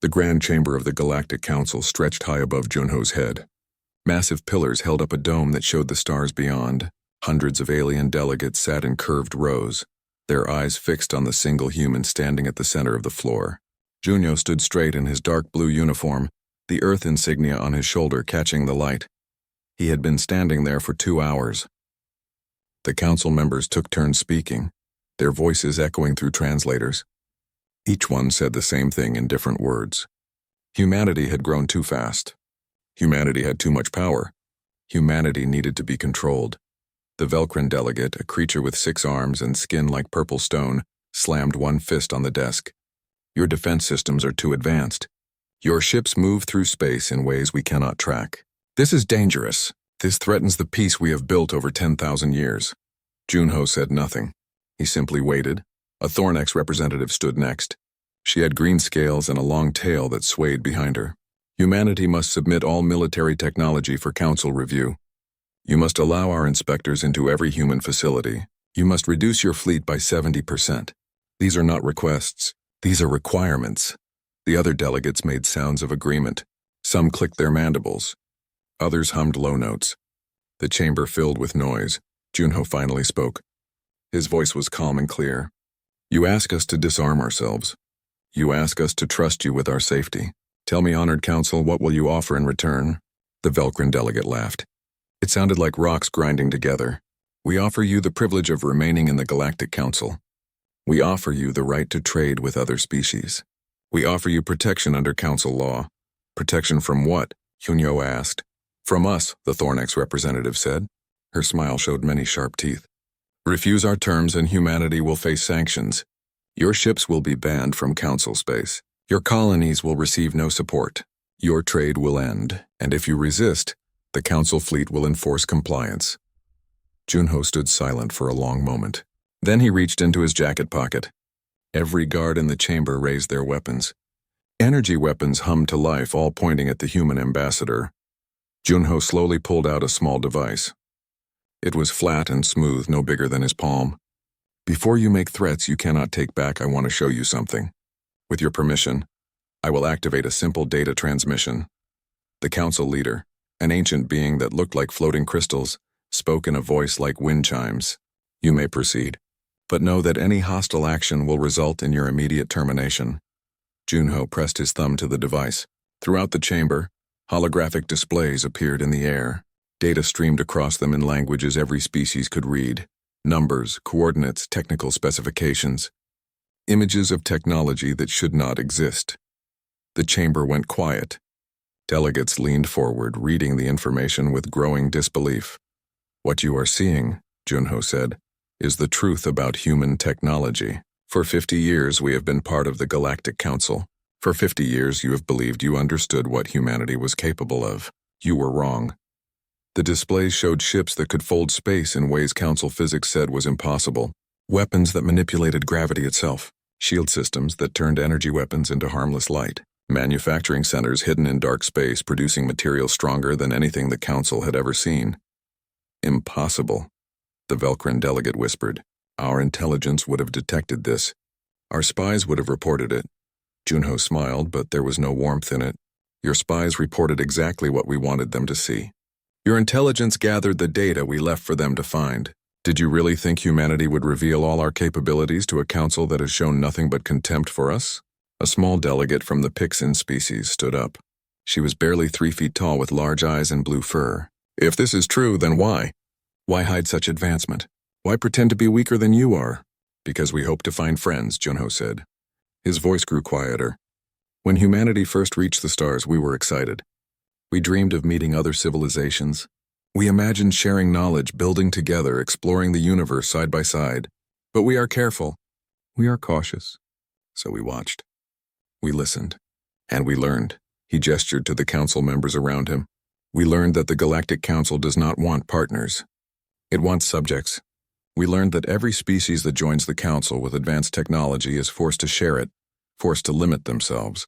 The grand chamber of the Galactic Council stretched high above Junho's head. Massive pillars held up a dome that showed the stars beyond. Hundreds of alien delegates sat in curved rows, their eyes fixed on the single human standing at the center of the floor. Junho stood straight in his dark blue uniform, the Earth insignia on his shoulder catching the light. He had been standing there for 2 hours. The council members took turns speaking, their voices echoing through translators. Each one said the same thing in different words. Humanity had grown too fast. Humanity had too much power. Humanity needed to be controlled. The Velcrin delegate, a creature with 6 arms and skin like purple stone, slammed one fist on the desk. Your defense systems are too advanced. Your ships move through space in ways we cannot track. This is dangerous. This threatens the peace we have built over 10,000 years. Junho said nothing. He simply waited. A Thornex representative stood next. She had green scales and a long tail that swayed behind her. Humanity must submit all military technology for council review. You must allow our inspectors into every human facility. You must reduce your fleet by 70%. These are not requests. These are requirements. The other delegates made sounds of agreement. Some clicked their mandibles. Others hummed low notes. The chamber filled with noise. Junho finally spoke. His voice was calm and clear. You ask us to disarm ourselves. You ask us to trust you with our safety. Tell me, honored council, what will you offer in return? The Velcrin delegate laughed. It sounded like rocks grinding together. We offer you the privilege of remaining in the Galactic Council. We offer you the right to trade with other species. We offer you protection under council law. Protection from what? Junho asked. From us, the Thornex representative said. Her smile showed many sharp teeth. Refuse our terms and humanity will face sanctions. Your ships will be banned from council space. Your colonies will receive no support. Your trade will end, and if you resist, the council fleet will enforce compliance. Junho stood silent for a long moment. Then he reached into his jacket pocket. Every guard in the chamber raised their weapons. Energy weapons hummed to life, all pointing at the human ambassador. Junho slowly pulled out a small device. It was flat and smooth, no bigger than his palm. Before you make threats you cannot take back, I want to show you something. With your permission, I will activate a simple data transmission. The council leader, an ancient being that looked like floating crystals, spoke in a voice like wind chimes. You may proceed, but know that any hostile action will result in your immediate termination. Junho pressed his thumb to the device. Throughout the chamber, holographic displays appeared in the air. Data streamed across them in languages every species could read. Numbers, coordinates, technical specifications. Images of technology that should not exist. The chamber went quiet. Delegates leaned forward, reading the information with growing disbelief. What you are seeing, Junho said, is the truth about human technology. For 50 years we have been part of the Galactic Council. For 50 years you have believed you understood what humanity was capable of. You were wrong. The displays showed ships that could fold space in ways council physics said was impossible. Weapons that manipulated gravity itself. Shield systems that turned energy weapons into harmless light. Manufacturing centers hidden in dark space producing materials stronger than anything the council had ever seen. Impossible, the Velcrin delegate whispered. Our intelligence would have detected this. Our spies would have reported it. Junho smiled, but there was no warmth in it. Your spies reported exactly what we wanted them to see. Your intelligence gathered the data we left for them to find. Did you really think humanity would reveal all our capabilities to a council that has shown nothing but contempt for us? A small delegate from the Pixin species stood up. She was barely 3 feet tall with large eyes and blue fur. If this is true, then why? Why hide such advancement? Why pretend to be weaker than you are? Because we hope to find friends, Junho said. His voice grew quieter. When humanity first reached the stars, we were excited. We dreamed of meeting other civilizations. We imagined sharing knowledge, building together, exploring the universe side by side. But we are careful. We are cautious. So we watched. We listened. And we learned. He gestured to the council members around him. We learned that the Galactic Council does not want partners. It wants subjects. We learned that every species that joins the council with advanced technology is forced to share it, forced to limit themselves,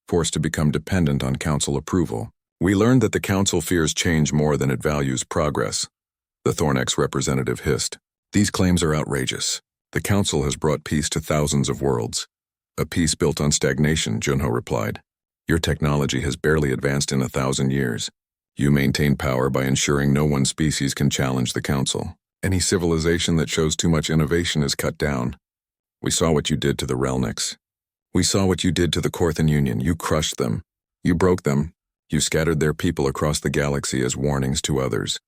forced to become dependent on council approval. We learned that the council fears change more than it values progress. The Thornex representative hissed. These claims are outrageous. The council has brought peace to thousands of worlds. A peace built on stagnation, Junho replied. Your technology has barely advanced in 1,000 years. You maintain power by ensuring no one species can challenge the Council. Any civilization that shows too much innovation is cut down. We saw what you did to the Relniks. We saw what you did to the Corthan Union. You crushed them. You broke them. You scattered their people across the galaxy as warnings to others.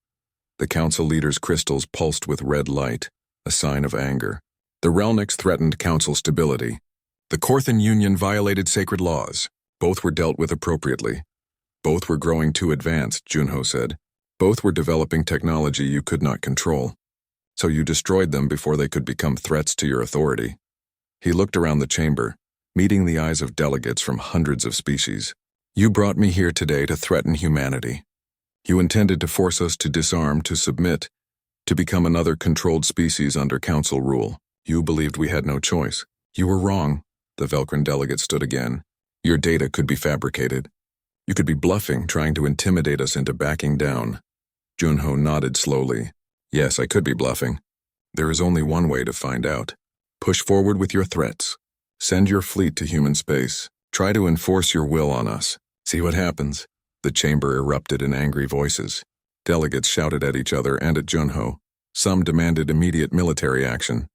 The Council leaders' crystals pulsed with red light, a sign of anger. The Relniks threatened Council stability. The Corthan Union violated sacred laws. Both were dealt with appropriately. Both were growing too advanced, Junho said. Both were developing technology you could not control. So you destroyed them before they could become threats to your authority. He looked around the chamber, meeting the eyes of delegates from hundreds of species. You brought me here today to threaten humanity. You intended to force us to disarm, to submit, to become another controlled species under Council rule. You believed we had no choice. You were wrong. The Velcrin delegate stood again. Your data could be fabricated. You could be bluffing, trying to intimidate us into backing down. Junho nodded slowly. Yes, I could be bluffing. There is only one way to find out. Push forward with your threats. Send your fleet to human space. Try to enforce your will on us. See what happens. The chamber erupted in angry voices. Delegates shouted at each other and at Junho. Some demanded immediate military action.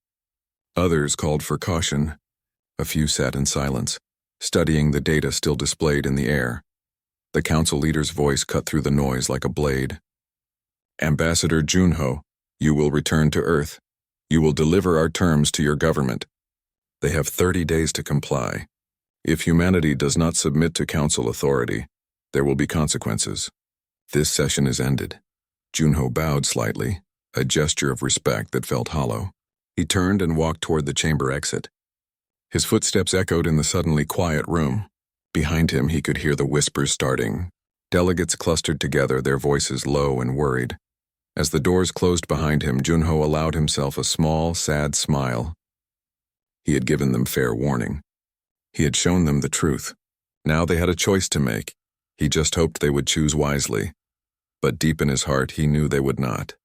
Others called for caution. A few sat in silence, studying the data still displayed in the air. The Council leader's voice cut through the noise like a blade. Ambassador Junho, you will return to Earth. You will deliver our terms to your government. They have 30 days to comply. If humanity does not submit to Council authority, there will be consequences. This session is ended. Junho bowed slightly, a gesture of respect that felt hollow. He turned and walked toward the chamber exit. His footsteps echoed in the suddenly quiet room. Behind him, he could hear the whispers starting. Delegates clustered together, their voices low and worried. As the doors closed behind him, Junho allowed himself a small, sad smile. He had given them fair warning. He had shown them the truth. Now they had a choice to make. He just hoped they would choose wisely. But deep in his heart, he knew they would not.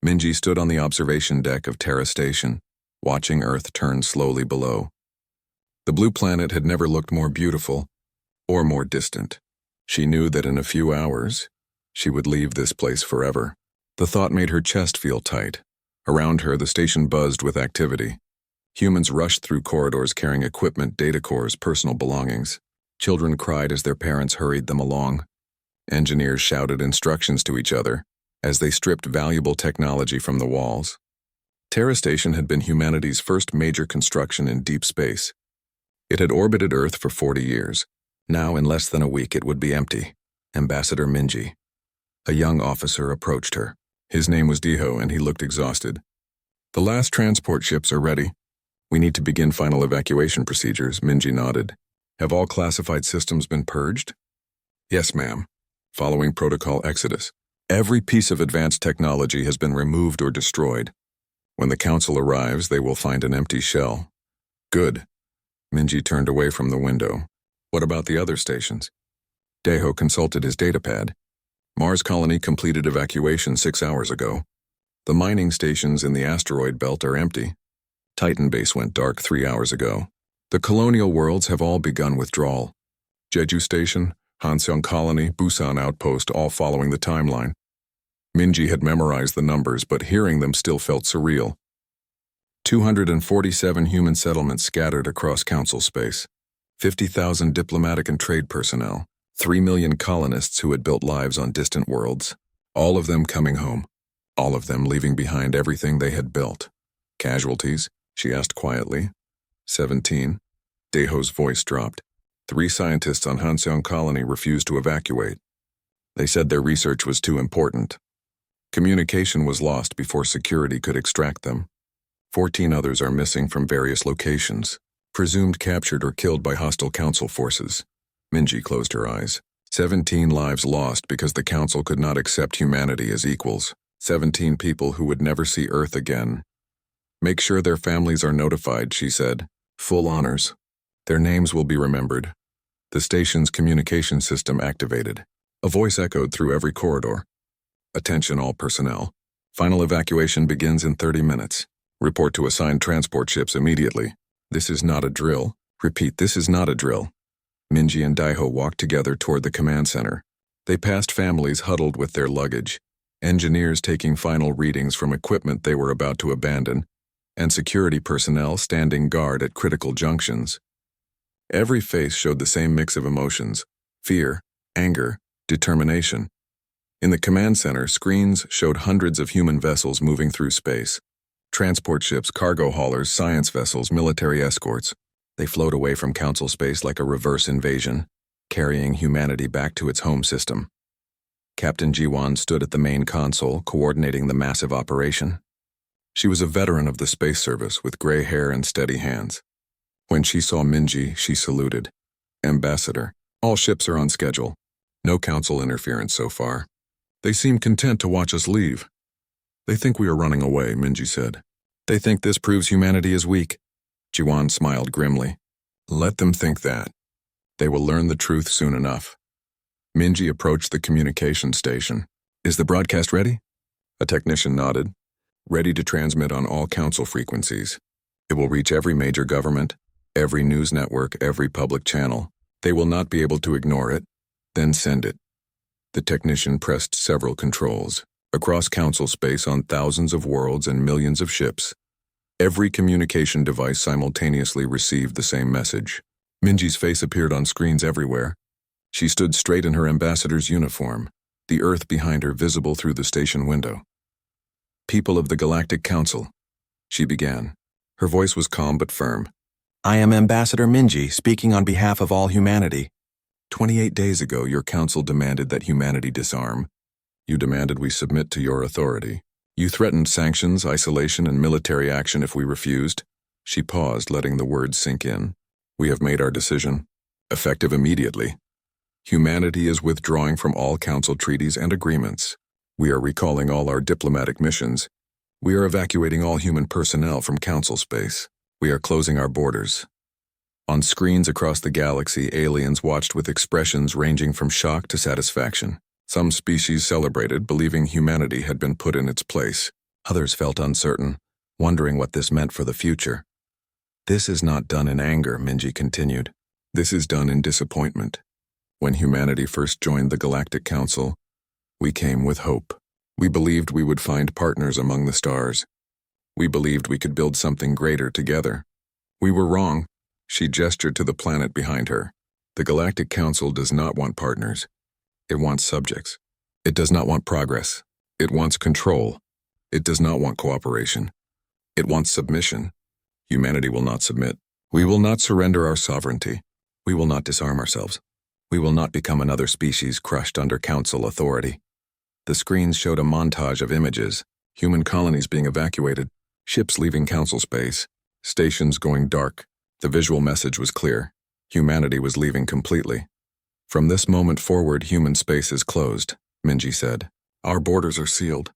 Minji stood on the observation deck of Terra Station, watching Earth turn slowly below. The blue planet had never looked more beautiful or more distant. She knew that in a few hours, she would leave this place forever. The thought made her chest feel tight. Around her, the station buzzed with activity. Humans rushed through corridors carrying equipment, data cores, personal belongings. Children cried as their parents hurried them along. Engineers shouted instructions to each other as they stripped valuable technology from the walls. Terra Station had been humanity's first major construction in deep space. It had orbited Earth for 40 years. Now, in less than a week, it would be empty. Ambassador Minji. A young officer approached her. His name was Diho, and he looked exhausted. The last transport ships are ready. We need to begin final evacuation procedures, Minji nodded. Have all classified systems been purged? Yes, ma'am. Following Protocol Exodus. Every piece of advanced technology has been removed or destroyed. When the Council arrives, they will find an empty shell. Good. Minji turned away from the window. What about the other stations? Deho consulted his datapad. Mars Colony completed evacuation 6 hours ago. The mining stations in the asteroid belt are empty. Titan Base went dark 3 hours ago. The colonial worlds have all begun withdrawal. Jeju Station, Hanseong Colony, Busan Outpost, all following the timeline. Minji had memorized the numbers, but hearing them still felt surreal. 247 human settlements scattered across Council space. 50,000 diplomatic and trade personnel. 3 million colonists who had built lives on distant worlds. All of them coming home. All of them leaving behind everything they had built. Casualties? She asked quietly. 17. Deho's voice dropped. 3 scientists on Hanseong Colony refused to evacuate. They said their research was too important. Communication was lost before security could extract them. 14 others are missing from various locations, presumed captured or killed by hostile Council forces. Minji closed her eyes. 17 lives lost because the Council could not accept humanity as equals. 17 people who would never see Earth again. Make sure their families are notified, she said. Full honors. Their names will be remembered. The station's communication system activated. A voice echoed through every corridor. Attention all personnel. Final evacuation begins in 30 minutes. Report to assigned transport ships immediately. This is not a drill. Repeat, this is not a drill. Minji and Daiho walked together toward the command center. They passed families huddled with their luggage, engineers taking final readings from equipment they were about to abandon, and security personnel standing guard at critical junctions. Every face showed the same mix of emotions: fear, anger, determination. In the command center, screens showed hundreds of human vessels moving through space. Transport ships, cargo haulers, science vessels, military escorts. They flowed away from Council space like a reverse invasion, carrying humanity back to its home system. Captain Jiwan stood at the main console, coordinating the massive operation. She was a veteran of the space service with gray hair and steady hands. When she saw Minji, she saluted. "Ambassador, all ships are on schedule. No Council interference so far. They seem content to watch us leave." "They think we are running away," Minji said. "They think this proves humanity is weak." Jiwan smiled grimly. "Let them think that. They will learn the truth soon enough." Minji approached the communication station. "Is the broadcast ready?" A technician nodded. "Ready to transmit on all Council frequencies. It will reach every major government, every news network, every public channel. They will not be able to ignore it. Then send it." The technician pressed several controls. Across Council space on thousands of worlds and millions of ships, every communication device simultaneously received the same message. Minji's face appeared on screens everywhere. She stood straight in her ambassador's uniform, the Earth behind her visible through the station window. "People of the Galactic Council," she began. Her voice was calm but firm. "I am Ambassador Minji, speaking on behalf of all humanity. 28 days ago, your council demanded that humanity disarm. You demanded we submit to your authority. You threatened sanctions, isolation, and military action if we refused." She paused, letting the words sink in. "We have made our decision, effective immediately. Humanity is withdrawing from all council treaties and agreements. We are recalling all our diplomatic missions. We are evacuating all human personnel from council space. We are closing our borders." On screens across the galaxy, aliens watched with expressions ranging from shock to satisfaction. Some species celebrated, believing humanity had been put in its place. Others felt uncertain, wondering what this meant for the future. "This is not done in anger," Minji continued. "This is done in disappointment. When humanity first joined the Galactic Council, we came with hope. We believed we would find partners among the stars. We believed we could build something greater together. We were wrong." She gestured to the planet behind her. "The Galactic Council does not want partners. It wants subjects. It does not want progress. It wants control. It does not want cooperation. It wants submission. Humanity will not submit. We will not surrender our sovereignty. We will not disarm ourselves. We will not become another species crushed under Council authority." The screens showed a montage of images: human colonies being evacuated, ships leaving Council space, stations going dark. The visual message was clear. Humanity was leaving completely. "From this moment forward, human space is closed," Minji said. "Our borders are sealed.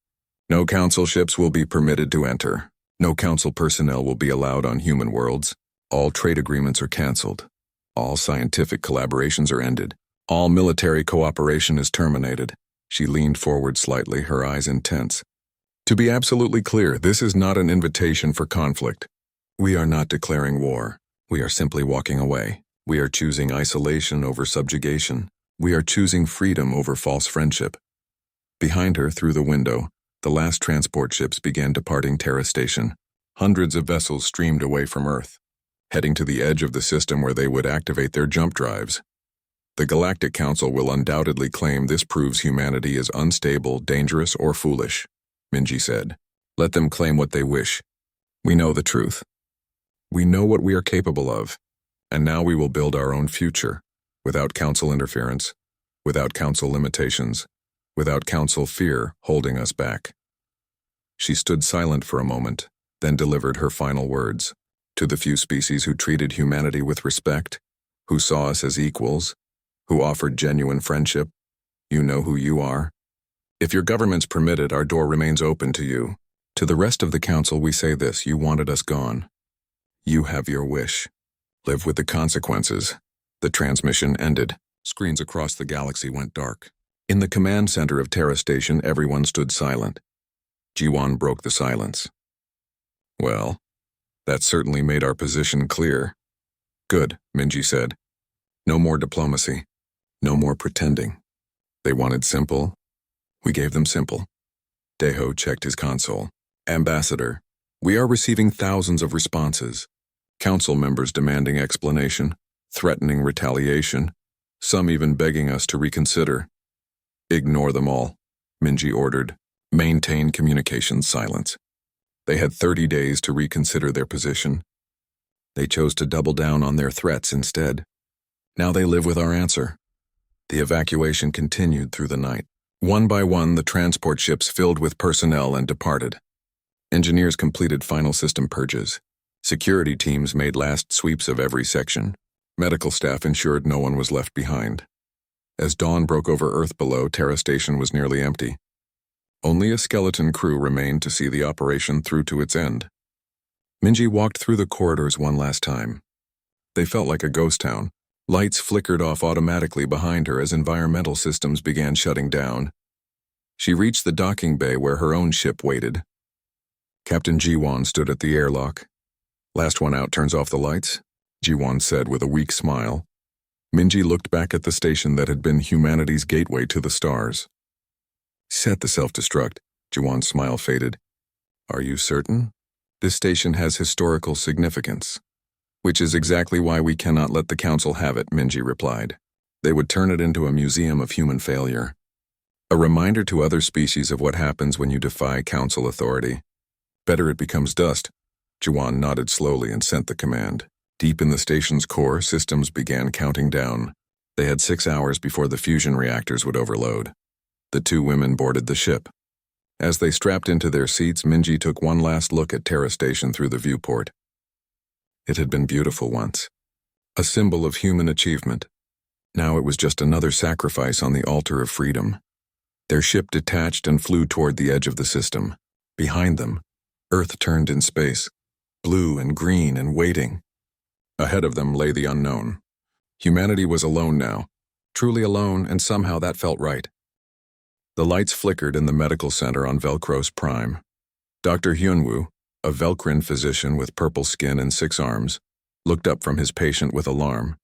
No Council ships will be permitted to enter. No Council personnel will be allowed on human worlds. All trade agreements are canceled. All scientific collaborations are ended. All military cooperation is terminated." She leaned forward slightly, her eyes intense. "To be absolutely clear, this is not an invitation for conflict. We are not declaring war. We are simply walking away. We are choosing isolation over subjugation. We are choosing freedom over false friendship." Behind her, through the window, the last transport ships began departing Terra Station. Hundreds of vessels streamed away from Earth, heading to the edge of the system where they would activate their jump drives. "The Galactic Council will undoubtedly claim this proves humanity is unstable, dangerous, or foolish," Minji said. "Let them claim what they wish. We know the truth. We know what we are capable of, and now we will build our own future, without Council interference, without Council limitations, without Council fear holding us back." She stood silent for a moment, then delivered her final words. "To the few species who treated humanity with respect, who saw us as equals, who offered genuine friendship, you know who you are. If your governments permit it, our door remains open to you. To the rest of the Council we say this: you wanted us gone. You have your wish. Live with the consequences." The transmission ended. Screens across the galaxy went dark. In the command center of Terra Station, everyone stood silent. Jiwan broke the silence. "Well, that certainly made our position clear." "Good," Minji said. No more diplomacy. No more pretending. They wanted simple. We gave them simple. Deho checked his console. Ambassador, we are receiving thousands of responses. Council members demanding explanation, threatening retaliation, some even begging us to reconsider. Ignore them all, Minji ordered. Maintain communication silence. They had 30 days to reconsider their position. They chose to double down on their threats instead. Now they live with our answer. The evacuation continued through the night. One by one, the transport ships filled with personnel and departed. Engineers completed final system purges. Security teams made last sweeps of every section. Medical staff ensured no one was left behind. As dawn broke over Earth below, Terra Station was nearly empty. Only a skeleton crew remained to see the operation through to its end. Minji walked through the corridors one last time. They felt like a ghost town. Lights flickered off automatically behind her as environmental systems began shutting down. She reached the docking bay where her own ship waited. Captain Jiwon stood at the airlock. Last one out turns off the lights, Jiwon said with a weak smile. Minji looked back at the station that had been humanity's gateway to the stars. Set the self-destruct, Jiwon's smile faded. Are you certain? This station has historical significance. Which is exactly why we cannot let the Council have it, Minji replied. They would turn it into a museum of human failure. A reminder to other species of what happens when you defy Council authority. Better it becomes dust. Jiwon nodded slowly and sent the command. Deep in the station's core, systems began counting down. They had 6 hours before the fusion reactors would overload. The two women boarded the ship. As they strapped into their seats, Minji took one last look at Terra Station through the viewport. It had been beautiful once. A symbol of human achievement. Now it was just another sacrifice on the altar of freedom. Their ship detached and flew toward the edge of the system. Behind them, Earth turned in space, blue and green and waiting. Ahead of them lay the unknown. Humanity was alone now, truly alone, and somehow that felt right. The lights flickered in the medical center on Velcros Prime. Dr. Hyunwoo, a Velcrin physician with purple skin and 6 arms, looked up from his patient with alarm.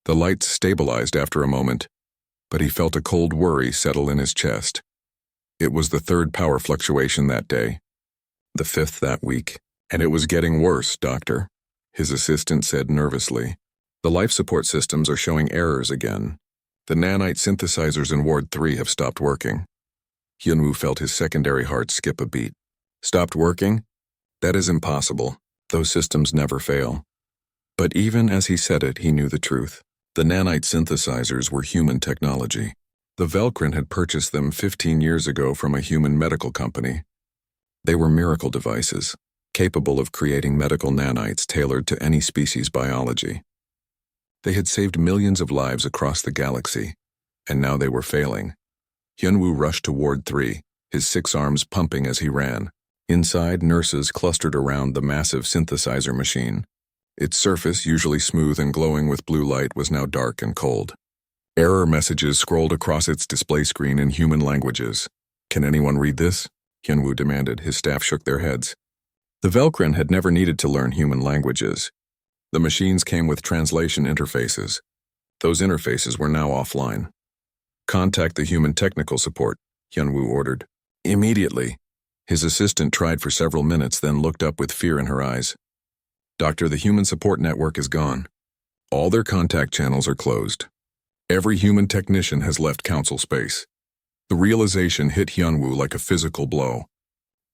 The lights stabilized after a moment, but he felt a cold worry settle in his chest. It was the 3rd power fluctuation that day, the 5th that week, and it was getting worse, doctor, his assistant said nervously. The life support systems are showing errors again. The nanite synthesizers in Ward 3 have stopped working. Hyunwoo felt his secondary heart skip a beat. Stopped working? That is impossible. Those systems never fail. But even as he said it, he knew the truth. The nanite synthesizers were human technology. The Velcrin had purchased them 15 years ago from a human medical company. They were miracle devices, capable of creating medical nanites tailored to any species' biology. They had saved millions of lives across the galaxy, and now they were failing. Hyunwoo rushed to Ward 3, his 6 arms pumping as he ran. Inside, nurses clustered around the massive synthesizer machine. Its surface, usually smooth and glowing with blue light, was now dark and cold. Error messages scrolled across its display screen in human languages. Can anyone read this? Hyunwoo demanded. His staff shook their heads. The Velcrin had never needed to learn human languages. The machines came with translation interfaces. Those interfaces were now offline. Contact the human technical support, Hyunwoo ordered. Immediately. His assistant tried for several minutes, then looked up with fear in her eyes. Doctor, the human support network is gone. All their contact channels are closed. Every human technician has left Council space. The realization hit Hyunwoo like a physical blow.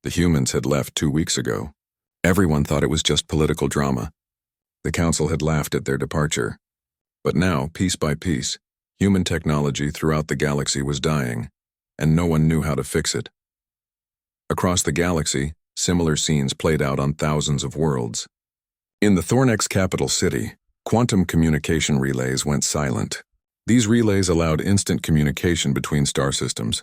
The humans had left 2 weeks ago. Everyone thought it was just political drama. The Council had laughed at their departure. But now, piece by piece, human technology throughout the galaxy was dying, and no one knew how to fix it. Across the galaxy, similar scenes played out on thousands of worlds. In the Thornex capital city, quantum communication relays went silent. These relays allowed instant communication between star systems.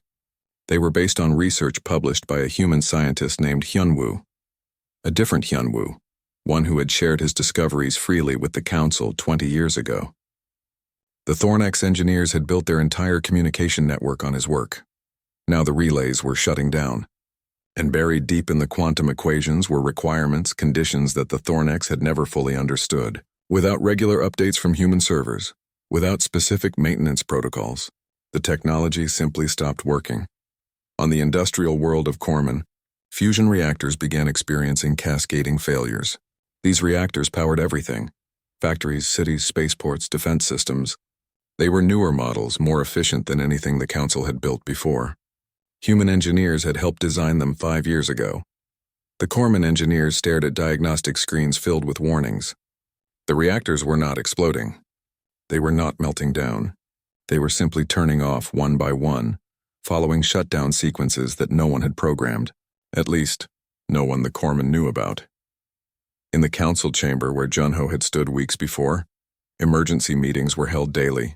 They were based on research published by a human scientist named Hyunwoo. A different Hyunwoo, one who had shared his discoveries freely with the Council 20 years ago. The Thornex engineers had built their entire communication network on his work. Now the relays were shutting down. And buried deep in the quantum equations were conditions that the Thornex had never fully understood. Without regular updates from human servers, Without specific maintenance protocols, the technology simply stopped working. On the industrial world of Corman, fusion reactors began experiencing cascading failures. These reactors powered everything: factories, cities, spaceports, defense systems. They were newer models, more efficient than anything the Council had built before. Human engineers had helped design them 5 years ago. The Corman engineers stared at diagnostic screens filled with warnings. The reactors were not exploding. They were not melting down. They were simply turning off one by one, following shutdown sequences that no one had programmed. At least, no one the Corman knew about. In the council chamber where Junho had stood weeks before, emergency meetings were held daily.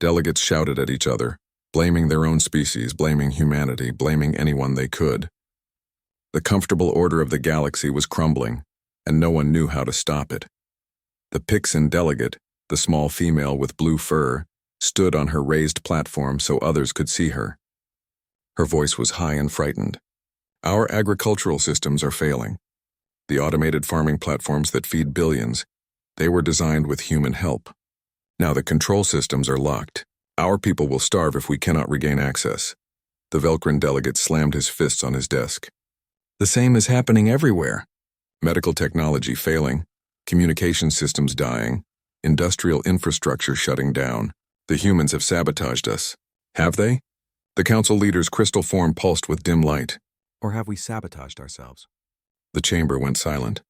Delegates shouted at each other, blaming their own species, blaming humanity, blaming anyone they could. The comfortable order of the galaxy was crumbling, and no one knew how to stop it. The Pixin delegate, the small female with blue fur, stood on her raised platform so others could see her. Her voice was high and frightened. Our agricultural systems are failing. The automated farming platforms that feed billions, they were designed with human help. Now the control systems are locked. Our people will starve if we cannot regain access. The Velcrin delegate slammed his fists on his desk. The same is happening everywhere. Medical technology failing, communication systems dying, industrial infrastructure shutting down. The humans have sabotaged us. Have they? The council leader's crystal form pulsed with dim light. Or have we sabotaged ourselves? The chamber went silent.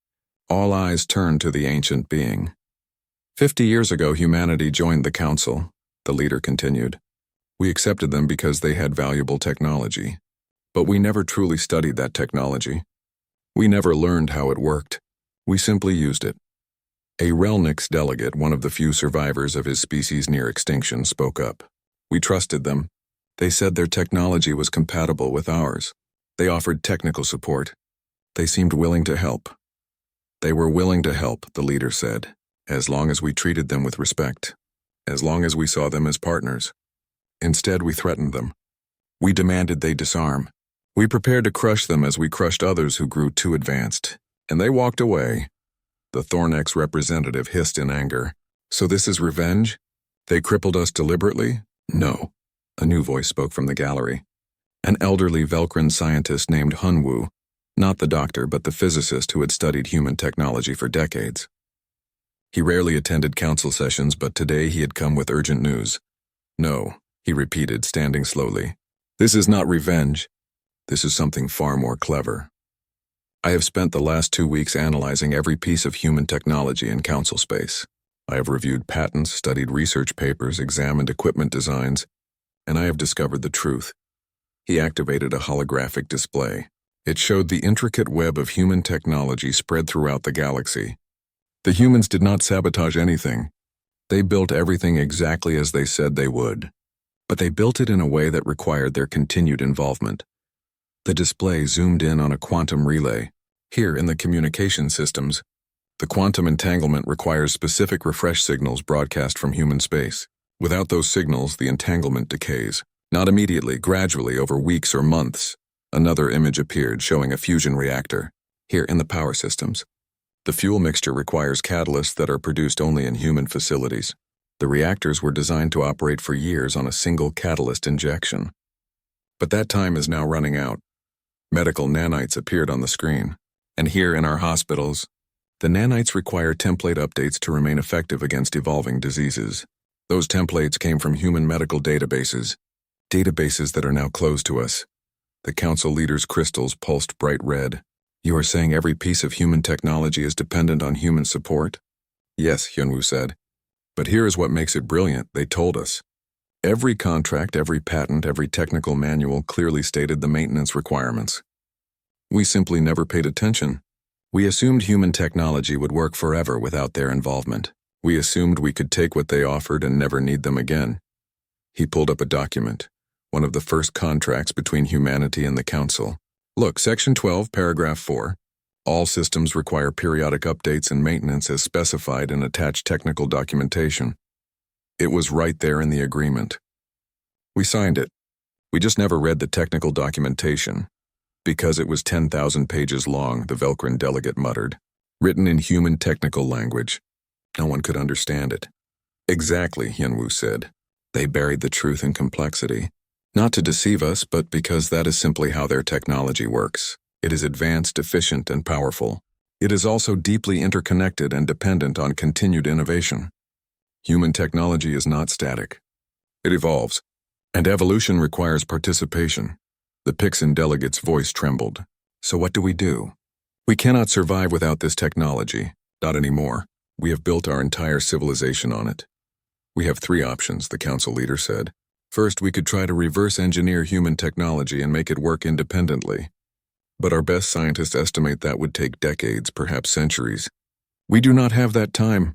All eyes turned to the ancient being. 50 years ago, humanity joined the council, the leader continued. We accepted them because they had valuable technology. But we never truly studied that technology. We never learned how it worked. We simply used it. A Relnix delegate, one of the few survivors of his species near extinction, spoke up. We trusted them. They said their technology was compatible with ours. They offered technical support. They seemed willing to help. They were willing to help, the leader said, as long as we treated them with respect, as long as we saw them as partners. Instead, we threatened them. We demanded they disarm. We prepared to crush them as we crushed others who grew too advanced, and they walked away. The Thornex representative hissed in anger. So this is revenge? They crippled us deliberately? No. A new voice spoke from the gallery. An elderly Velcrin scientist named Hunwoo, not the doctor but the physicist who had studied human technology for decades. He rarely attended council sessions, but today he had come with urgent news. No, he repeated, standing slowly. This is not revenge. This is something far more clever. I have spent the last 2 weeks analyzing every piece of human technology in council space. I have reviewed patents, studied research papers, examined equipment designs, and I have discovered the truth. He activated a holographic display. It showed the intricate web of human technology spread throughout the galaxy. The humans did not sabotage anything. They built everything exactly as they said they would. But they built it in a way that required their continued involvement. The display zoomed in on a quantum relay. Here in the communication systems, the quantum entanglement requires specific refresh signals broadcast from human space. Without those signals, the entanglement decays. Not immediately, gradually over weeks or months. Another image appeared showing a fusion reactor. Here in the power systems. The fuel mixture requires catalysts that are produced only in human facilities. The reactors were designed to operate for years on a single catalyst injection. But that time is now running out. Medical nanites appeared on the screen. And here in our hospitals, the nanites require template updates to remain effective against evolving diseases. Those templates came from human medical databases that are now closed to us. The council leader's crystals pulsed bright red. You are saying every piece of human technology is dependent on human support? Yes, Hyunwoo said. But here is what makes it brilliant, they told us. Every contract, every patent, every technical manual clearly stated the maintenance requirements. We simply never paid attention. We assumed human technology would work forever without their involvement. We assumed we could take what they offered and never need them again. He pulled up a document, one of the first contracts between humanity and the Council. Look, Section 12, Paragraph 4. All systems require periodic updates and maintenance as specified in attached technical documentation. It was right there in the agreement. We signed it. We just never read the technical documentation. Because it was 10,000 pages long, the Velcrin delegate muttered. Written in human technical language. No one could understand it. Exactly, Hyunwoo said. They buried the truth in complexity. Not to deceive us, but because that is simply how their technology works. It is advanced, efficient, and powerful. It is also deeply interconnected and dependent on continued innovation. Human technology is not static. It evolves, and evolution requires participation. The Pixan delegate's voice trembled. So what do? We cannot survive without this technology. Not anymore. We have built our entire civilization on it. We have three options, the council leader said. First, we could try to reverse engineer human technology and make it work independently. But our best scientists estimate that would take decades, perhaps centuries. We do not have that time.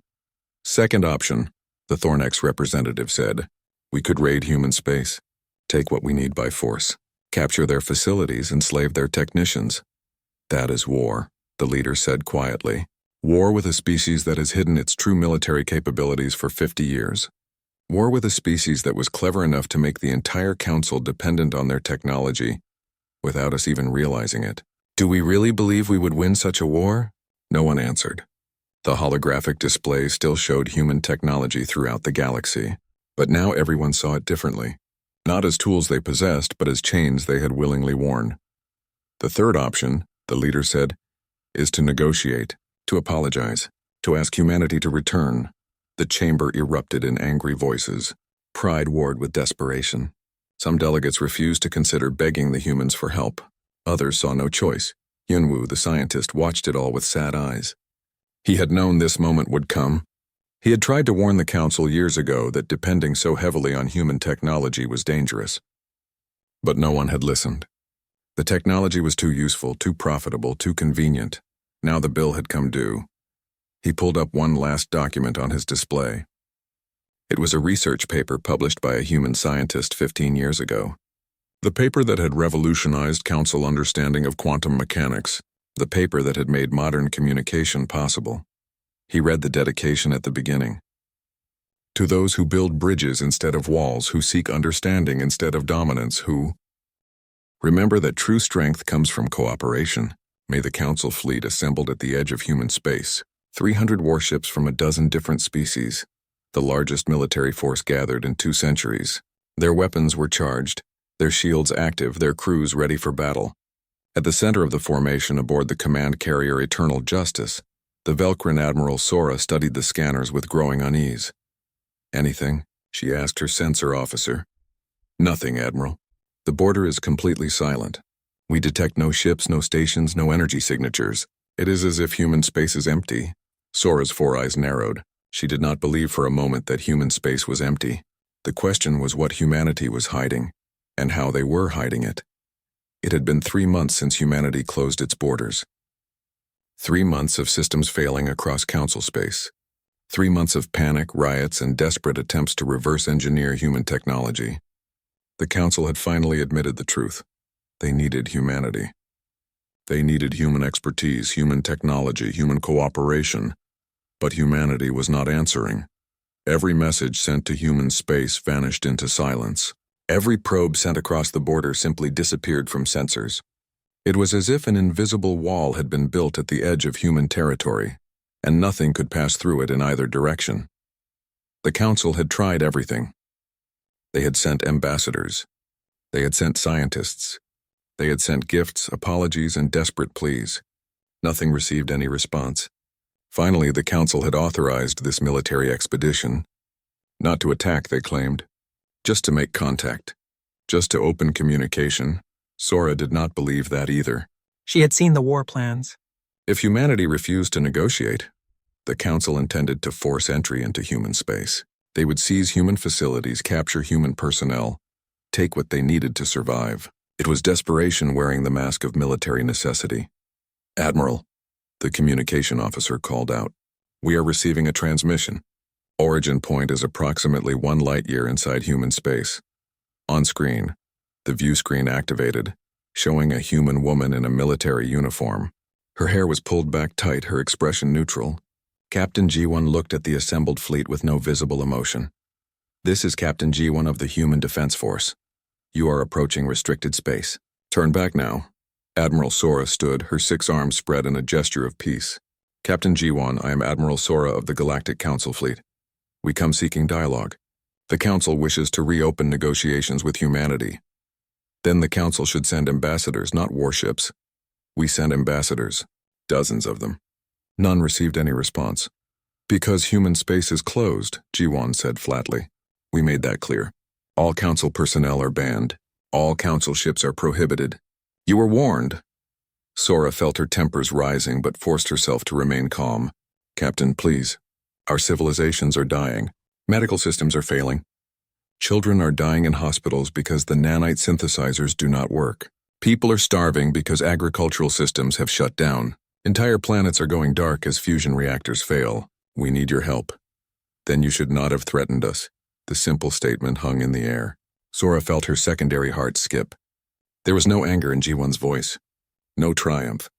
Second option, the Thornex representative said. We could raid human space, take what we need by force, capture their facilities, enslave their technicians. That is war, the leader said quietly. War with a species that has hidden its true military capabilities for 50 years. War with a species that was clever enough to make the entire council dependent on their technology, without us even realizing it. Do we really believe we would win such a war? No one answered. The holographic display still showed human technology throughout the galaxy, but now everyone saw it differently. Not as tools they possessed, but as chains they had willingly worn. The third option, the leader said, is to negotiate, to apologize, to ask humanity to return. The chamber erupted in angry voices. Pride warred with desperation. Some delegates refused to consider begging the humans for help. Others saw no choice. Hyunwoo, the scientist, watched it all with sad eyes. He had known this moment would come. He had tried to warn the council years ago that depending so heavily on human technology was dangerous. But no one had listened. The technology was too useful, too profitable, too convenient. Now the bill had come due. He pulled up one last document on his display. It was a research paper published by a human scientist 15 years ago. The paper that had revolutionized council understanding of quantum mechanics, the paper that had made modern communication possible. He read the dedication at the beginning. To those who build bridges instead of walls, who seek understanding instead of dominance, who remember that true strength comes from cooperation. May the council fleet assembled at the edge of human space, 300 warships from a dozen different species, the largest military force gathered in 2 centuries. Their weapons were charged, their shields active, their crews ready for battle. At the center of the formation aboard the command carrier Eternal Justice, the Velcrin Admiral Sora studied the scanners with growing unease. Anything? She asked her sensor officer. Nothing, Admiral. The border is completely silent. We detect no ships, no stations, no energy signatures. It is as if human space is empty. Sora's 4 eyes narrowed. She did not believe for a moment that human space was empty. The question was what humanity was hiding, and how they were hiding it. It had been 3 months since humanity closed its borders. 3 months of systems failing across council space. 3 months of panic, riots, and desperate attempts to reverse engineer human technology. The council had finally admitted the truth. They needed humanity. They needed human expertise, human technology, human cooperation. But humanity was not answering. Every message sent to human space vanished into silence. Every probe sent across the border simply disappeared from sensors. It was as if an invisible wall had been built at the edge of human territory, and nothing could pass through it in either direction. The council had tried everything. They had sent ambassadors. They had sent scientists. They had sent gifts, apologies, and desperate pleas. Nothing received any response. Finally, the council had authorized this military expedition. Not to attack, they claimed. Just to make contact. Just to open communication. Sora did not believe that either. She had seen the war plans. If humanity refused to negotiate, the council intended to force entry into human space. They would seize human facilities, capture human personnel, take what they needed to survive. It was desperation wearing the mask of military necessity. Admiral, the communication officer called out. We are receiving a transmission. Origin point is approximately 1 light-year inside human space. On screen, the view screen activated, showing a human woman in a military uniform. Her hair was pulled back tight, her expression neutral. Captain G1 looked at the assembled fleet with no visible emotion. This is Captain G1 of the Human Defense Force. You are approaching restricted space. Turn back now. Admiral Sora stood, her 6 arms spread in a gesture of peace. Captain G1, I am Admiral Sora of the Galactic Council fleet. We come seeking dialogue. The Council wishes to reopen negotiations with humanity. Then the Council should send ambassadors, not warships. We sent ambassadors, dozens of them. None received any response. Because human space is closed, Jiwan said flatly. We made that clear. All Council personnel are banned. All Council ships are prohibited. You were warned. Sora felt her tempers rising but forced herself to remain calm. Captain, please. Our civilizations are dying. Medical systems are failing. Children are dying in hospitals because the nanite synthesizers do not work. People are starving because agricultural systems have shut down. Entire planets are going dark as fusion reactors fail. We need your help. Then you should not have threatened us. The simple statement hung in the air. Sora felt her secondary heart skip. There was no anger in Jiwon's voice. No triumph.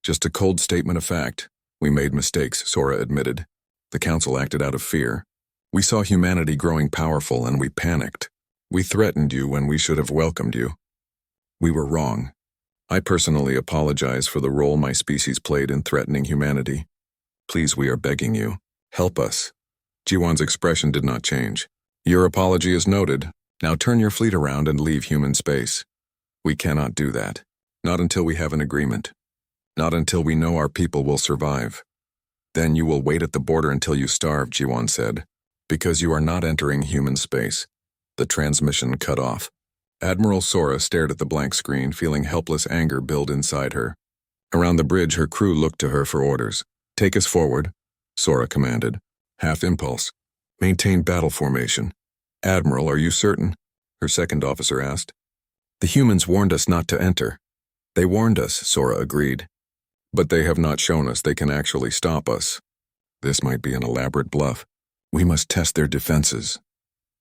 Just a cold statement of fact. We made mistakes, Sora admitted. The Council acted out of fear. We saw humanity growing powerful and we panicked. We threatened you when we should have welcomed you. We were wrong. I personally apologize for the role my species played in threatening humanity. Please, we are begging you. Help us. Jiwon's expression did not change. Your apology is noted. Now turn your fleet around and leave human space. We cannot do that. Not until we have an agreement. Not until we know our people will survive. Then you will wait at the border until you starve, Jiwon said. Because you are not entering human space. The transmission cut off. Admiral Sora stared at the blank screen, feeling helpless anger build inside her. Around the bridge, her crew looked to her for orders. Take us forward, Sora commanded. Half impulse. Maintain battle formation. Admiral, are you certain? Her second officer asked. The humans warned us not to enter. They warned us, Sora agreed. But they have not shown us they can actually stop us. This might be an elaborate bluff. We must test their defenses.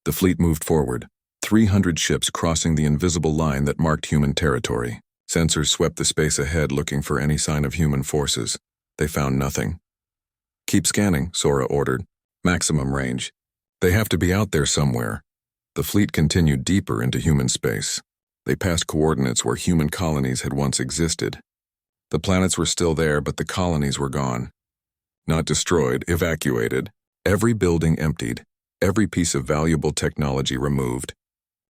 The fleet moved forward, 300 ships crossing the invisible line that marked human territory. Sensors swept the space ahead looking for any sign of human forces. They found nothing. Keep scanning, Sora ordered. Maximum range. They have to be out there somewhere. The fleet continued deeper into human space. They passed coordinates where human colonies had once existed. The planets were still there, but the colonies were gone. Not destroyed, evacuated. Every building emptied. Every piece of valuable technology removed.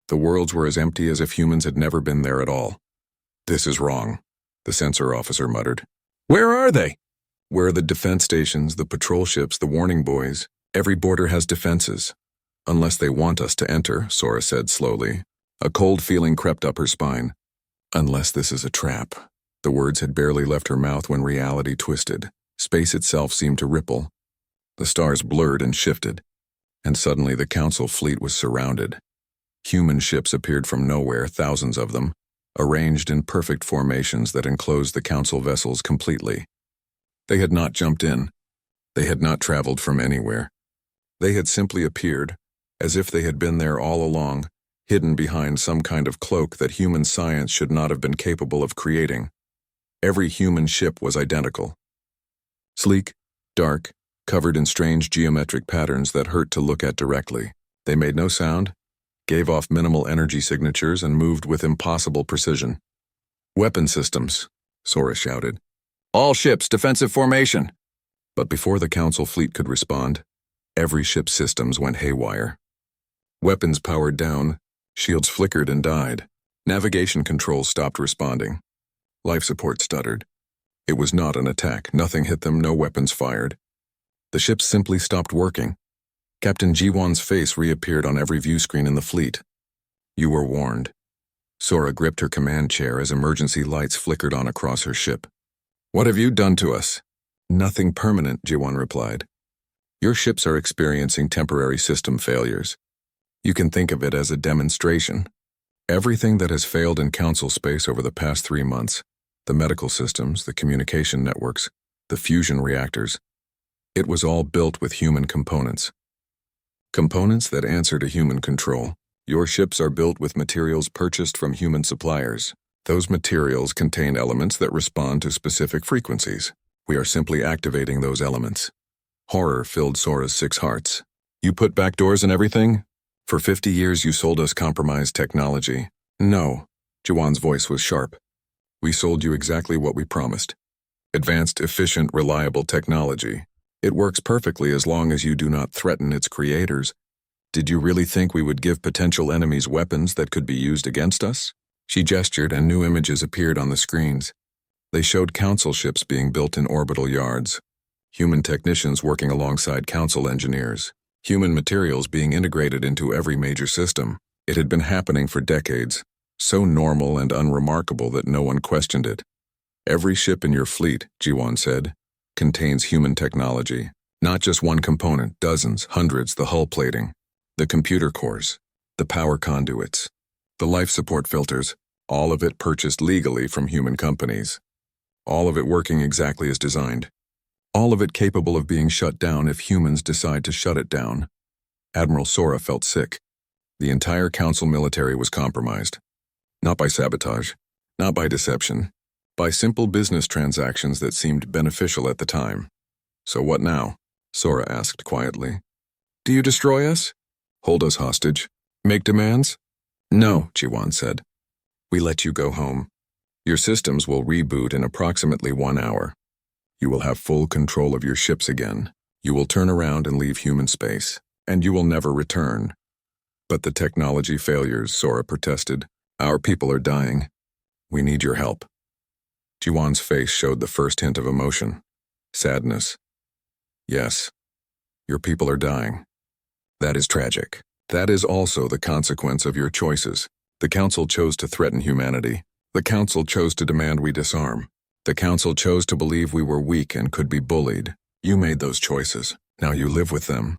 The worlds were as empty as if humans had never been there at all. This is wrong, the sensor officer muttered. Where are they? Where are the defense stations, the patrol ships, the warning buoys? Every border has defenses. Unless they want us to enter, Sora said slowly. A cold feeling crept up her spine. Unless this is a trap. The words had barely left her mouth when reality twisted. Space itself seemed to ripple. The stars blurred and shifted. And suddenly the Council fleet was surrounded. Human ships appeared from nowhere, thousands of them, arranged in perfect formations that enclosed the Council vessels completely. They had not jumped in. They had not traveled from anywhere. They had simply appeared, as if they had been there all along, hidden behind some kind of cloak that human science should not have been capable of creating. Every human ship was identical. Sleek, dark, covered in strange geometric patterns that hurt to look at directly. They made no sound, gave off minimal energy signatures, and moved with impossible precision. Weapon systems, Sora shouted. All ships, defensive formation! But before the Council fleet could respond, every ship's systems went haywire. Weapons powered down, shields flickered and died. Navigation controls stopped responding. Life support stuttered. It was not an attack. Nothing hit them, no weapons fired. The ships simply stopped working. Captain Jiwan's face reappeared on every view screen in the fleet. You were warned. Sora gripped her command chair as emergency lights flickered on across her ship. What have you done to us? Nothing permanent, Jiwan replied. Your ships are experiencing temporary system failures. You can think of it as a demonstration. Everything that has failed in Council space over the past 3 months, the medical systems, the communication networks, the fusion reactors, it was all built with human components. Components that answer to human control. Your ships are built with materials purchased from human suppliers. Those materials contain elements that respond to specific frequencies. We are simply activating those elements. Horror filled Sora's 6 hearts. You put back doors and everything? For 50 years you sold us compromised technology. No, Jiwan's voice was sharp. We sold you exactly what we promised. Advanced, efficient, reliable technology. It works perfectly as long as you do not threaten its creators. Did you really think we would give potential enemies weapons that could be used against us? She gestured and new images appeared on the screens. They showed council ships being built in orbital yards, human technicians working alongside council engineers, human materials being integrated into every major system. It had been happening for decades, so normal and unremarkable that no one questioned it. Every ship in your fleet, Jiwon said, contains human technology. Not just one component, dozens, hundreds, the hull plating, the computer cores, the power conduits, the life support filters, all of it purchased legally from human companies. All of it working exactly as designed. All of it capable of being shut down if humans decide to shut it down. Admiral Sora felt sick. The entire council military was compromised. Not by sabotage, not by deception, by simple business transactions that seemed beneficial at the time. So what now? Sora asked quietly. Do you destroy us? Hold us hostage? Make demands? No, Jiwon said. We let you go home. Your systems will reboot in approximately 1 hour. You will have full control of your ships again. You will turn around and leave human space, and you will never return. But the technology failures, Sora protested. Our people are dying. We need your help. Jiwon's face showed the first hint of emotion. Sadness. Yes. Your people are dying. That is tragic. That is also the consequence of your choices. The Council chose to threaten humanity. The Council chose to demand we disarm. The Council chose to believe we were weak and could be bullied. You made those choices. Now you live with them.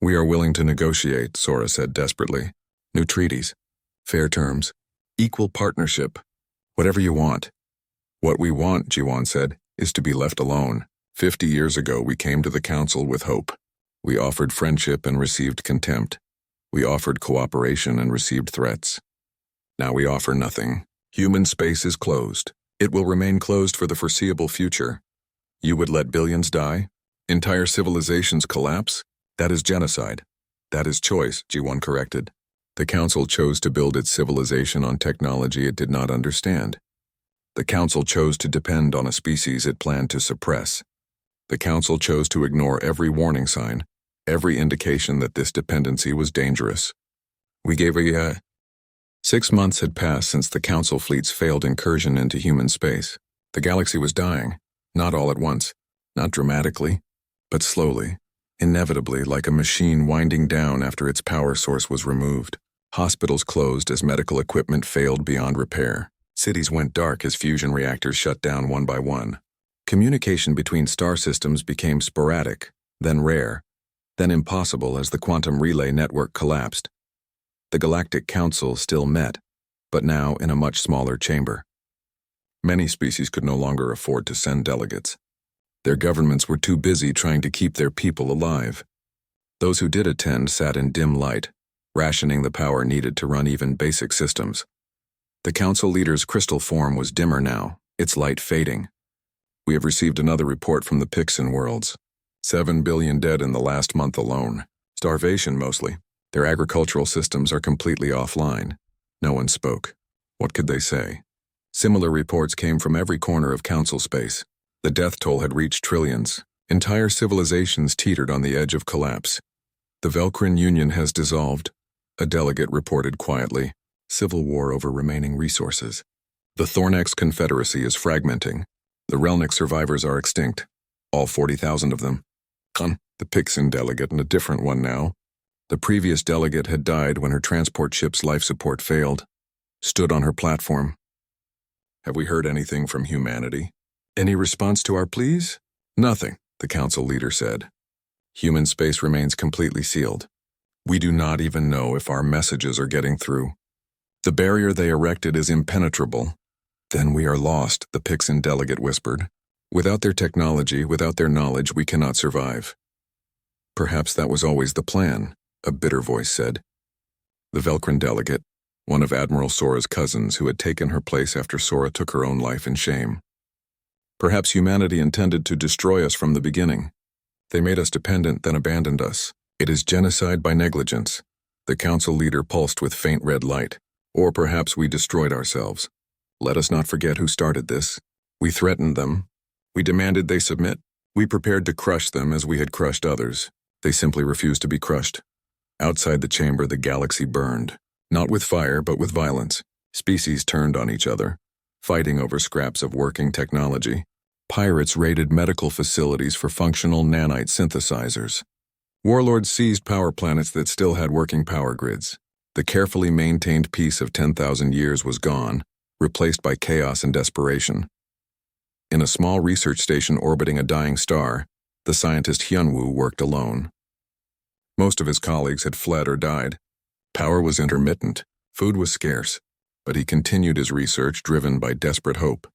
We are willing to negotiate, Sora said desperately. New treaties. Fair terms. Equal partnership. Whatever you want. What we want, Jiwon said, is to be left alone. 50 years ago, we came to the Council with hope. We offered friendship and received contempt. We offered cooperation and received threats. Now we offer nothing. Human space is closed. It will remain closed for the foreseeable future. You would let billions die? Entire civilizations collapse? That is genocide. That is choice, Jiwon corrected. The Council chose to build its civilization on technology it did not understand. The Council chose to depend on a species it planned to suppress. The Council chose to ignore every warning sign, every indication that this dependency was dangerous. We gave 6 months had passed since the Council fleet's failed incursion into human space. The galaxy was dying, not all at once, not dramatically, but slowly, inevitably, like a machine winding down after its power source was removed. Hospitals closed as medical equipment failed beyond repair. Cities went dark as fusion reactors shut down one by one. Communication between star systems became sporadic, then rare, then impossible as the quantum relay network collapsed. The Galactic Council still met, but now in a much smaller chamber. Many species could no longer afford to send delegates. Their governments were too busy trying to keep their people alive. Those who did attend sat in dim light, rationing the power needed to run even basic systems. The Council leader's crystal form was dimmer now, its light fading. We have received another report from the Pixin worlds. 7 billion dead in the last month alone. Starvation mostly. Their agricultural systems are completely offline. No one spoke. What could they say? Similar reports came from every corner of Council space. The death toll had reached trillions. Entire civilizations teetered on the edge of collapse. The Velcrin Union has dissolved, a delegate reported quietly. Civil war over remaining resources. The Thornax Confederacy is fragmenting. The Relnick survivors are extinct. All 40,000 of them. The Pixin delegate and a different one now. The previous delegate had died when her transport ship's life support failed. Stood on her platform. Have we heard anything from humanity? Any response to our pleas? Nothing, the Council leader said. Human space remains completely sealed. We do not even know if our messages are getting through. The barrier they erected is impenetrable. Then we are lost, the Pixin delegate whispered. Without their technology, without their knowledge, we cannot survive. Perhaps that was always the plan, a bitter voice said. The Velcrin delegate, one of Admiral Sora's cousins who had taken her place after Sora took her own life in shame. Perhaps humanity intended to destroy us from the beginning. They made us dependent, then abandoned us. It is genocide by negligence. The Council leader pulsed with faint red light. Or perhaps we destroyed ourselves. Let us not forget who started this. We threatened them. We demanded they submit. We prepared to crush them as we had crushed others. They simply refused to be crushed. Outside the chamber, the galaxy burned. Not with fire, but with violence. Species turned on each other, fighting over scraps of working technology. Pirates raided medical facilities for functional nanite synthesizers. Warlords seized power planets that still had working power grids. The carefully maintained peace of 10,000 years was gone, replaced by chaos and desperation. In a small research station orbiting a dying star, the scientist Hyunwoo worked alone. Most of his colleagues had fled or died. Power was intermittent, food was scarce, but he continued his research driven by desperate hope.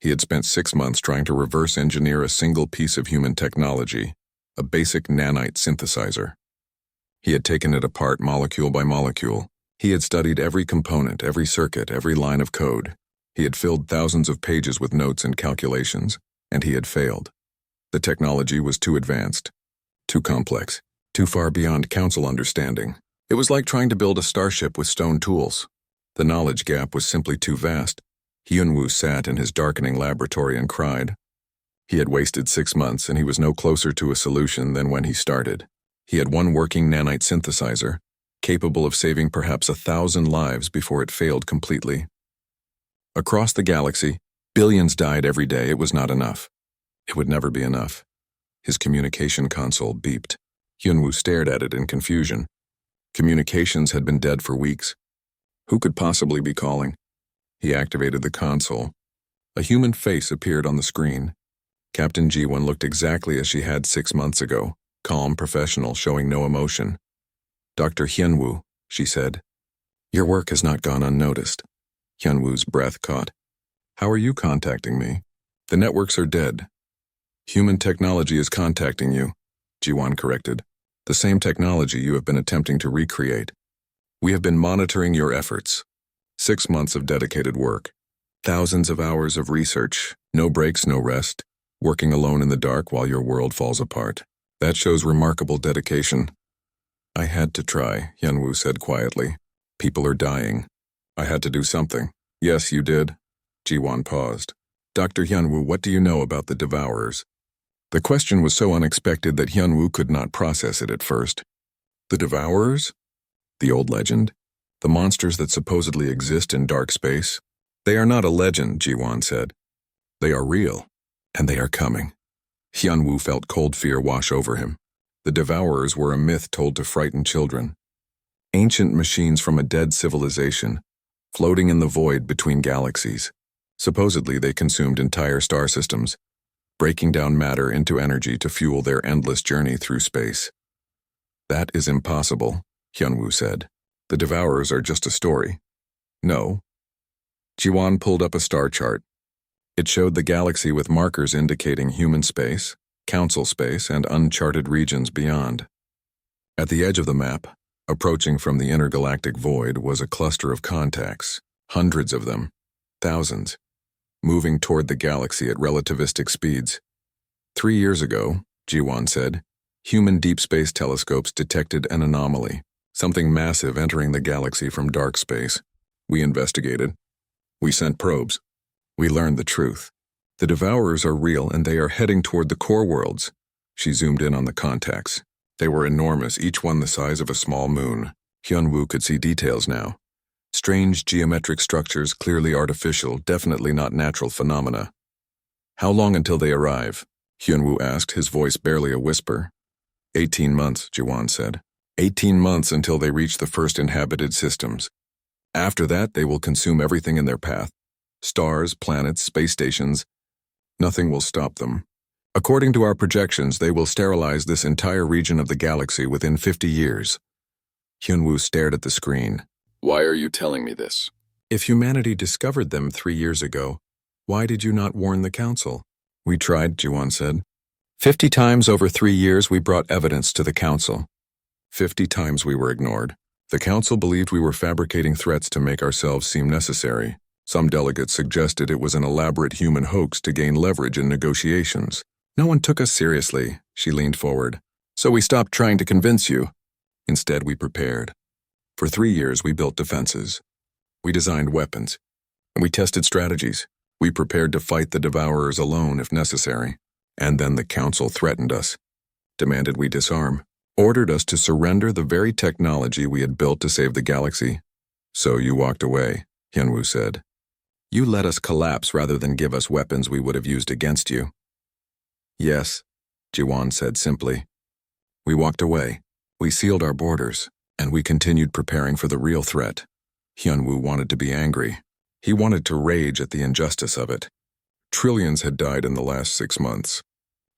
He had spent 6 months trying to reverse engineer a single piece of human technology, a basic nanite synthesizer. He had taken it apart molecule by molecule. He had studied every component, every circuit, every line of code. He had filled thousands of pages with notes and calculations, and he had failed. The technology was too advanced, too complex, too far beyond council understanding. It was like trying to build a starship with stone tools. The knowledge gap was simply too vast. Hyunwoo sat in his darkening laboratory and cried. He had wasted 6 months, and he was no closer to a solution than when he started. He had one working nanite synthesizer, capable of saving perhaps 1,000 lives before it failed completely. Across the galaxy, billions died every day. It was not enough. It would never be enough. His communication console beeped. Hyunwoo stared at it in confusion. Communications had been dead for weeks. Who could possibly be calling? He activated the console. A human face appeared on the screen. Captain Ji-won looked exactly as she had 6 months ago, calm, professional, showing no emotion. "Dr. Hyunwoo," she said. "Your work has not gone unnoticed." Hyunwoo's breath caught. "How are you contacting me?" "The networks are dead." "Human technology is contacting you," Ji-won corrected. "The same technology you have been attempting to recreate. We have been monitoring your efforts. 6 months of dedicated work. Thousands of hours of research, no breaks, no rest, working alone in the dark while your world falls apart. That shows remarkable dedication." "I had to try," Hyunwoo said quietly. "People are dying. I had to do something." "Yes, you did." Ji-won paused. "Dr. Hyunwoo, what do you know about the devourers?" The question was so unexpected that Hyunwoo could not process it at first. The devourers? The old legend? The monsters that supposedly exist in dark space? "They are not a legend," Ji-won said. "They are real, and they are coming." Hyunwoo felt cold fear wash over him. The devourers were a myth told to frighten children. Ancient machines from a dead civilization, floating in the void between galaxies. Supposedly they consumed entire star systems, breaking down matter into energy to fuel their endless journey through space. "That is impossible," Hyunwoo said. "The devourers are just a story." "No." Ji-won pulled up a star chart. It showed the galaxy with markers indicating human space, council space, and uncharted regions beyond. At the edge of the map, approaching from the intergalactic void, was a cluster of contacts, hundreds of them, thousands, moving toward the galaxy at relativistic speeds. 3 years ago, Ji-won said, human deep space telescopes detected an anomaly, something massive entering the galaxy from dark space. We investigated. We sent probes. We learned the truth. The devourers are real, and they are heading toward the core worlds. She zoomed in on the contacts. They were enormous, each one the size of a small moon. Hyunwoo could see details now. Strange geometric structures, clearly artificial, definitely not natural phenomena. "How long until they arrive?" Hyunwoo asked, his voice barely a whisper. 18 months, Ji-won said. 18 months until they reach the first inhabited systems. After that, they will consume everything in their path. Stars, planets, space stations. Nothing will stop them. According to our projections, they will sterilize this entire region of the galaxy within 50 years. Hyunwoo stared at the screen. "Why are you telling me this?" "If humanity discovered them 3 years ago, why did you not warn the council?" "We tried," Ji-won said. 50 times over 3 years we brought evidence to the council. 50 times we were ignored. The council believed we were fabricating threats to make ourselves seem necessary. Some delegates suggested it was an elaborate human hoax to gain leverage in negotiations. No one took us seriously, she leaned forward. So we stopped trying to convince you. Instead, we prepared. For 3 years, we built defenses. We designed weapons. And we tested strategies. We prepared to fight the devourers alone if necessary. And then the council threatened us, demanded we disarm, ordered us to surrender the very technology we had built to save the galaxy. So you walked away, Hyunwoo said. You let us collapse rather than give us weapons we would have used against you. Yes, Jiwon said simply. We walked away, we sealed our borders, and we continued preparing for the real threat. Hyunwoo wanted to be angry. He wanted to rage at the injustice of it. Trillions had died in the last 6 months.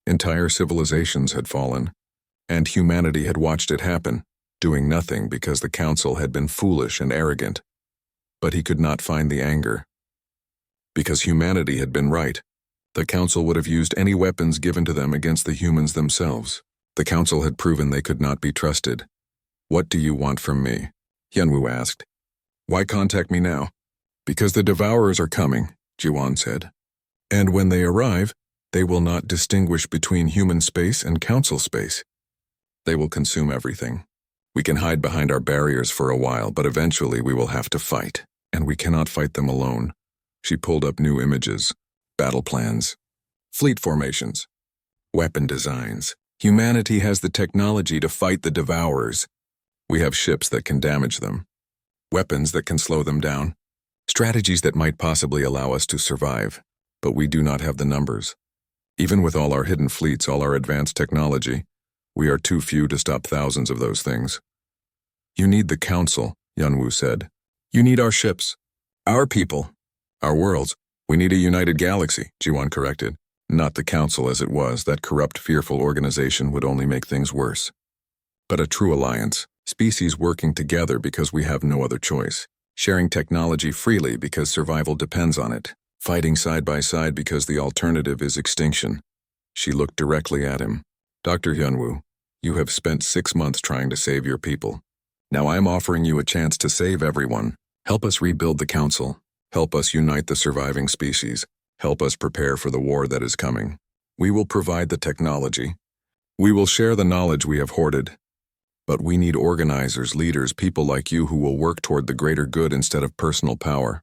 Entire civilizations had fallen, and humanity had watched it happen, doing nothing because the council had been foolish and arrogant. But he could not find the anger. Because humanity had been right, the council would have used any weapons given to them against the humans themselves. The council had proven they could not be trusted. What do you want from me? Hyunwoo asked. Why contact me now? Because the devourers are coming, Jiwon said. And when they arrive, they will not distinguish between human space and council space. They will consume everything. We can hide behind our barriers for a while, but eventually we will have to fight, and we cannot fight them alone. She pulled up new images, battle plans, fleet formations, weapon designs. Humanity has the technology to fight the devourers. We have ships that can damage them, weapons that can slow them down, strategies that might possibly allow us to survive, but we do not have the numbers. Even with all our hidden fleets, all our advanced technology, we are too few to stop thousands of those things. You need the council, Hyunwoo said. You need our ships, our people, our worlds. We need a united galaxy, Jiwon corrected. Not the council as it was. That corrupt, fearful organization would only make things worse. But a true alliance, species working together because we have no other choice, sharing technology freely because survival depends on it, fighting side by side because the alternative is extinction. She looked directly at him. Dr. Hyunwoo, you have spent 6 months trying to save your people. Now I am offering you a chance to save everyone. Help us rebuild the council. Help us unite the surviving species. Help us prepare for the war that is coming. We will provide the technology. We will share the knowledge we have hoarded. But we need organizers, leaders, people like you who will work toward the greater good instead of personal power.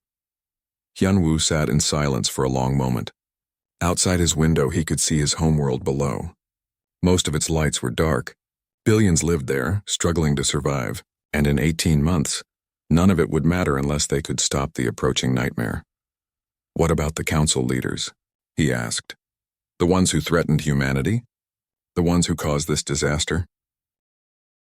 Hyunwoo sat in silence for a long moment. Outside his window, he could see his homeworld below. Most of its lights were dark. Billions lived there, struggling to survive, and in 18 months, none of it would matter unless they could stop the approaching nightmare. What about the council leaders? He asked. The ones who threatened humanity? The ones who caused this disaster?